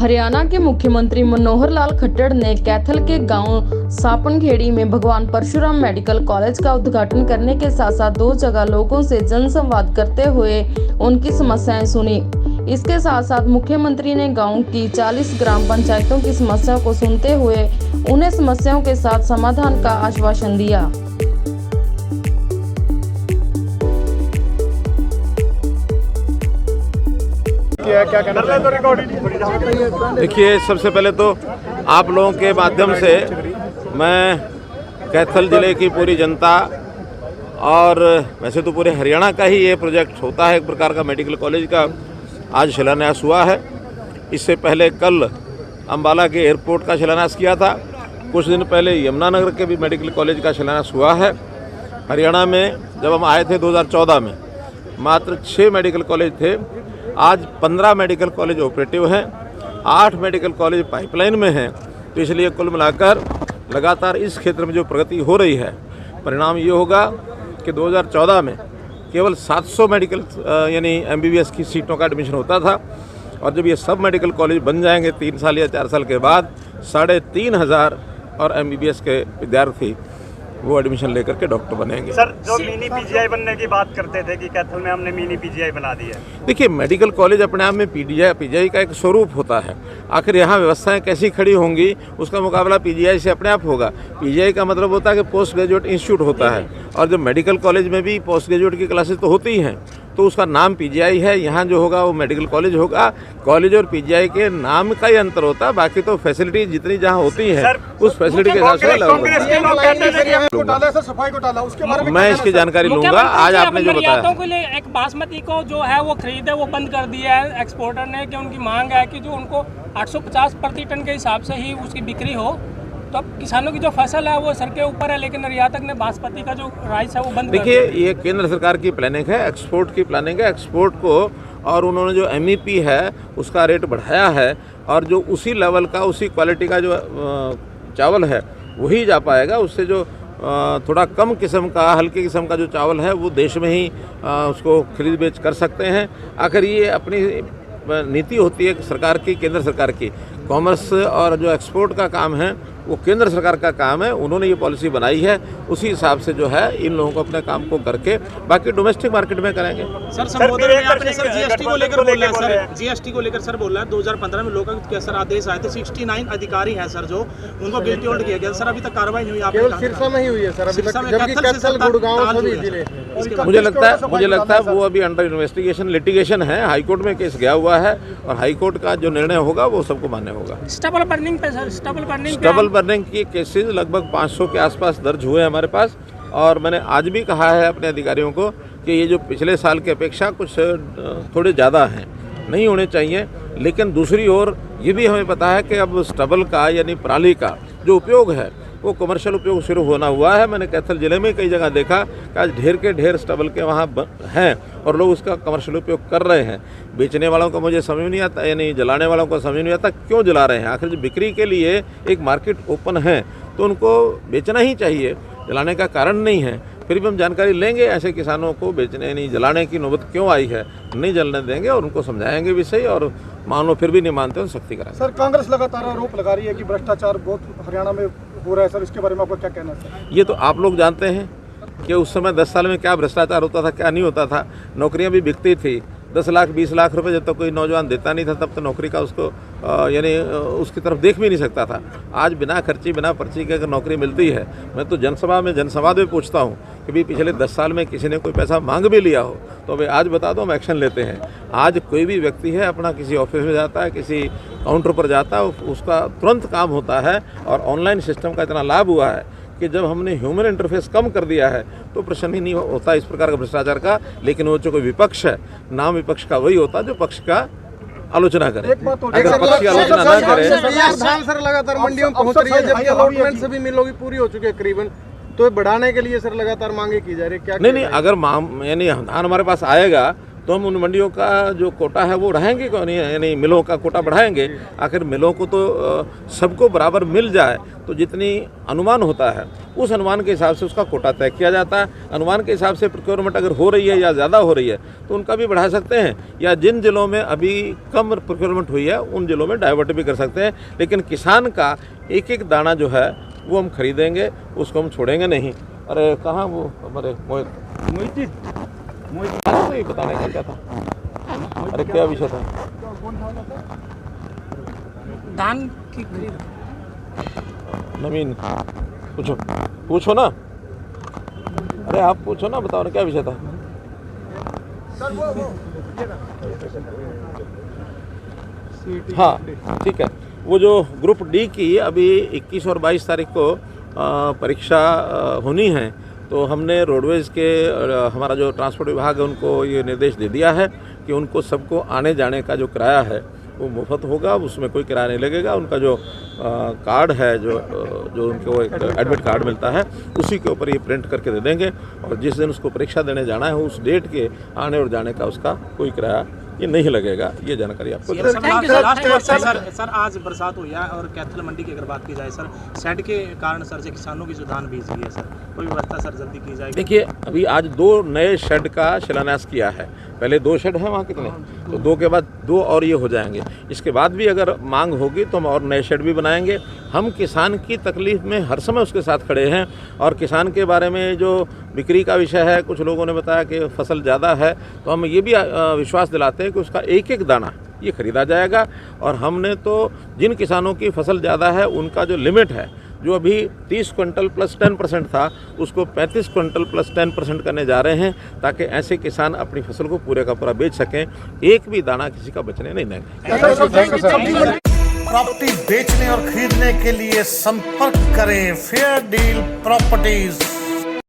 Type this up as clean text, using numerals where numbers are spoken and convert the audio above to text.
हरियाणा के मुख्यमंत्री मनोहर लाल खट्टर ने कैथल के गांव सापनखेड़ी में भगवान परशुराम मेडिकल कॉलेज का उद्घाटन करने के साथ साथ दो जगह लोगों से जनसंवाद करते हुए उनकी समस्याएं सुनी। इसके साथ साथ मुख्यमंत्री ने गांव की 40 ग्राम पंचायतों की समस्याओं को सुनते हुए उन्हें समस्याओं के साथ समाधान का आश्वासन दिया। क्या कहना? देखिए, सबसे पहले तो आप लोगों के माध्यम से मैं कैथल ज़िले की पूरी जनता और वैसे तो पूरे हरियाणा का ही ये प्रोजेक्ट होता है, एक प्रकार का मेडिकल कॉलेज का आज शिलान्यास हुआ है। इससे पहले कल अम्बाला के एयरपोर्ट का शिलान्यास किया था। कुछ दिन पहले यमुनानगर के भी मेडिकल कॉलेज का शिलान्यास हुआ है। हरियाणा में जब हम आए थे 2014 में मात्र 6 मेडिकल कॉलेज थे। आज 15 मेडिकल कॉलेज ऑपरेटिव हैं, 8 मेडिकल कॉलेज पाइपलाइन में हैं। तो इसलिए कुल मिलाकर लगातार इस क्षेत्र में जो प्रगति हो रही है, परिणाम ये होगा कि 2014 में केवल 700 मेडिकल यानी MBBS की सीटों का एडमिशन होता था, और जब ये सब मेडिकल कॉलेज बन जाएंगे 3 साल या 4 साल के बाद 3,500 और MBBS के विद्यार्थी वो एडमिशन लेकर के डॉक्टर बनेंगे। सर, जो मिनी PGI बनने की बात करते थे कि कैथल में हमने मिनी PGI बना दी है। देखिए, मेडिकल कॉलेज अपने आप में PGI का एक स्वरूप होता है। आखिर यहाँ व्यवस्थाएं कैसी खड़ी होंगी, उसका मुकाबला PGI से अपने आप होगा। PGI का मतलब होता है कि पोस्ट ग्रेजुएट इंस्टीट्यूट होता है, और जब मेडिकल कॉलेज में भी पोस्ट ग्रेजुएट की क्लासेस तो होती ही हैं, तो उसका नाम PGI है। यहाँ जो होगा वो मेडिकल कॉलेज होगा। कॉलेज और PGI के नाम का ही अंतर होता है, बाकी तो फैसिलिटी जितनी जहाँ होती है उस फैसिलिटी के हिसाब से मैं इसकी जानकारी लूंगा। आज आपने जो बताया के लिए एक बासमती को जो है वो खरीदे वो बंद कर दिया है एक्सपोर्टर ने, कि उनकी मांग है कि जो उनको 850 प्रति टन के हिसाब से ही उसकी बिक्री हो। तो अब किसानों की जो फसल है वो सर के ऊपर है, लेकिन निर्यातक ने बासमती का जो राइस है वो बंद कर दिया। देखिए, ये केंद्र सरकार की प्लानिंग है, एक्सपोर्ट की प्लानिंग है। एक्सपोर्ट को और उन्होंने जो MEP है उसका रेट बढ़ाया है, और जो उसी लेवल का उसी क्वालिटी का जो चावल है वही जा पाएगा। उससे जो थोड़ा कम किस्म का हल्के किस्म का जो चावल है वो देश में ही उसको खरीद बेच कर सकते हैं। आखिर ये अपनी नीति होती है सरकार की, केंद्र सरकार की। कॉमर्स और जो एक्सपोर्ट का काम है वो केंद्र सरकार का काम है। उन्होंने ये पॉलिसी बनाई है, उसी हिसाब से जो है इन लोगों को अपने काम को करके बाकी डोमेस्टिक मार्केट में करेंगे। सर, संबोधन में आपने सर GST को लेकर बोला है सर, GST को लेकर सर बोला है 2015 में लोकायुक्त के सर आदेश आए थे। 69 अधिकारी हैं सर जो उनको गिल्टी होल्ड किया गया। सर अभी तक कार्रवाई नहीं हुई, आपने सिरसा में ही हुई है सर अभी तक, जबकि कैथल गुड़गांव सभी जिले। मुझे लगता है वो अभी अंडर इन्वेस्टिगेशन लिटिगेशन है। हाईकोर्ट में केस गया हुआ है, और हाईकोर्ट का जो निर्णय होगा वो सबको मान्य होगा। स्टबल बर्निंग पे सर, स्टबल बर्निंग की केसेस लगभग 500 के आसपास दर्ज हुए हैं हमारे पास। और मैंने आज भी कहा है अपने अधिकारियों को कि ये जो पिछले साल की अपेक्षा कुछ थोड़े ज़्यादा हैं, नहीं होने चाहिए। लेकिन दूसरी ओर ये भी हमें पता है कि अब स्टबल का यानी पराली का जो उपयोग है वो कमर्शियल उपयोग शुरू होना हुआ है। मैंने कैथल ज़िले में कई जगह देखा कि आज ढेर के ढेर स्टबल के वहाँ हैं, और लोग उसका कमर्शियल उपयोग कर रहे हैं। बेचने वालों को मुझे समझ नहीं आता, यानी जलाने वालों को समझ नहीं आता क्यों जला रहे हैं। आखिर जो बिक्री के लिए एक मार्केट ओपन है तो उनको बेचना ही चाहिए, जलाने का कारण नहीं है। फिर भी हम जानकारी लेंगे ऐसे किसानों को बेचने नहीं जलाने की नौबत क्यों आई है, नहीं जलने देंगे, और उनको समझाएंगे भी सही, और मान लो फिर भी नहीं मानते तो सख्ती कराएंगे। सर, कांग्रेस लगातार आरोप लगा रही है कि भ्रष्टाचार बहुत हरियाणा में हो रहा है सर, इसके बारे में आपका क्या कहना है सर? ये तो आप लोग जानते हैं कि उस समय 10 साल में क्या भ्रष्टाचार होता था, क्या नहीं होता था। नौकरियां भी बिकती थी। 10 लाख 20 लाख रुपए जब तक कोई नौजवान देता नहीं था तब तो नौकरी का उसको यानी उसकी तरफ देख भी नहीं सकता था। आज बिना खर्ची बिना पर्ची के अगर नौकरी मिलती है, मैं तो जनसंवाद में पूछता हूँ कि भी पिछले 10 साल में किसी ने कोई पैसा मांग भी लिया हो तो भाई आज बता दो, हम एक्शन लेते हैं। आज कोई भी व्यक्ति है अपना किसी ऑफिस में जाता है, किसी काउंटर पर जाता है, उसका तुरंत काम होता है। और ऑनलाइन सिस्टम का इतना लाभ हुआ है कि जब हमने ह्यूमन इंटरफेस कम कर दिया है तो प्रश्न ही नहीं होता इस प्रकार का भ्रष्टाचार का। लेकिन वो जो कोई विपक्ष है, नाम विपक्ष का वही होता है जो पक्ष का आलोचना करे। अगर पक्ष की आलोचना ना करे। धान सर लगातार मंडियों में पहुंच रही है, जबकि अलॉटमेंट सभी मिलों की पूरी हो चुकी है करीबन, तो बढ़ाने के लिए सर लगातार मांगे की जा रही है। क्या नहीं, अगर यानी धान हमारे पास आएगा तो हम उन मंडियों का जो कोटा है वो बढ़ाएंगे क्यों नहीं, यानी मिलों का कोटा बढ़ाएंगे। आखिर मिलों को तो सबको बराबर मिल जाए तो जितनी अनुमान होता है उस अनुमान के हिसाब से उसका कोटा तय किया जाता है। अनुमान के हिसाब से प्रोक्योरमेंट अगर हो रही है या ज़्यादा हो रही है तो उनका भी बढ़ा सकते हैं, या जिन जिलों में अभी कम प्रोक्योरमेंट हुई है उन जिलों में डाइवर्ट भी कर सकते हैं। लेकिन किसान का एक एक दाना जो है वो हम खरीदेंगे, उसको हम छोड़ेंगे नहीं। अरे कहाँ वो हमारे मोहित नहीं बताने का क्या था, अरे क्या विषय था? धान की खरीद नवीन पूछो ना, अरे आप पूछो ना, बताओ ना क्या विषय था। हाँ ठीक है, वो जो ग्रुप डी की अभी 21 और 22 तारीख को परीक्षा होनी है, तो हमने रोडवेज़ के हमारा जो ट्रांसपोर्ट विभाग है उनको ये निर्देश दे दिया है कि उनको सबको आने जाने का जो किराया है वो मुफ्त होगा, उसमें कोई किराया नहीं लगेगा। उनका जो कार्ड है, जो उनको एक एडमिट कार्ड मिलता है, उसी के ऊपर ये प्रिंट करके दे देंगे, और जिस दिन उसको परीक्षा देने जाना है उस डेट के आने और जाने का उसका कोई किराया ये नहीं लगेगा। ये जानकारी आपको सर आज बरसात हुई है और कैथल मंडी की अगर बात की जाए सर, शेड के कारण सर जो किसानों की जो धान बीज रही है सर, कोई व्यवस्था सर जल्दी की जाएगी? देखिए अभी आज 2 नए शेड का शिलान्यास किया है। पहले 2 शेड हैं वहाँ कितने, तो 2 के बाद 2 और ये हो जाएंगे। इसके बाद भी अगर मांग होगी तो हम और नए शेड भी बनाएंगे। हम किसान की तकलीफ में हर समय उसके साथ खड़े हैं, और किसान के बारे में जो बिक्री का विषय है, कुछ लोगों ने बताया कि फसल ज़्यादा है, तो हम ये भी विश्वास दिलाते हैं कि उसका एक एक दाना ये खरीदा जाएगा। और हमने तो जिन किसानों की फसल ज़्यादा है उनका जो लिमिट है, जो अभी 30 क्विंटल प्लस 10% था, उसको 35 क्विंटल प्लस 10% करने जा रहे हैं, ताकि ऐसे किसान अपनी फसल को पूरे का पूरा बेच सकें। एक भी दाना किसी का बचने नहीं देंगे। प्रॉपर्टी बेचने और खरीदने के लिए संपर्क करें फेयर डील प्रॉपर्टीज।